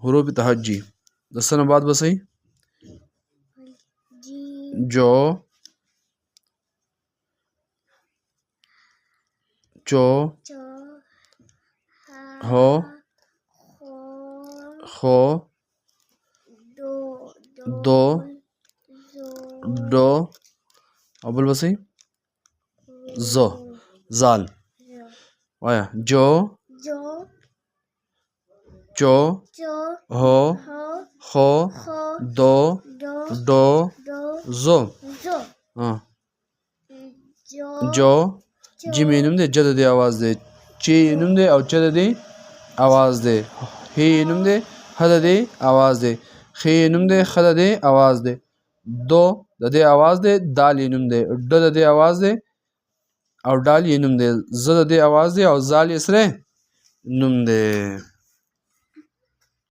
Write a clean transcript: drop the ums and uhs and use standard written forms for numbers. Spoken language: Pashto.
حروف تهجی د څه نه بعد بسئ جو چو هو خو دو ډو او بل بسئ زو زال وایا جو چو هو خو دو ډو زو جو جیم یې نوم دی جه د دې اواز دی چی یې نوم دی او چه د دې اواز دی هی یې نوم دی ه د دې اواز دی خې یې نوم دی خه د دې اواز دی دو د دې اواز دی دال یې نوم دی ډ د دې اواز دی او ډال یې نوم دی زه د دې اواز دی او زال یې سره نوم دی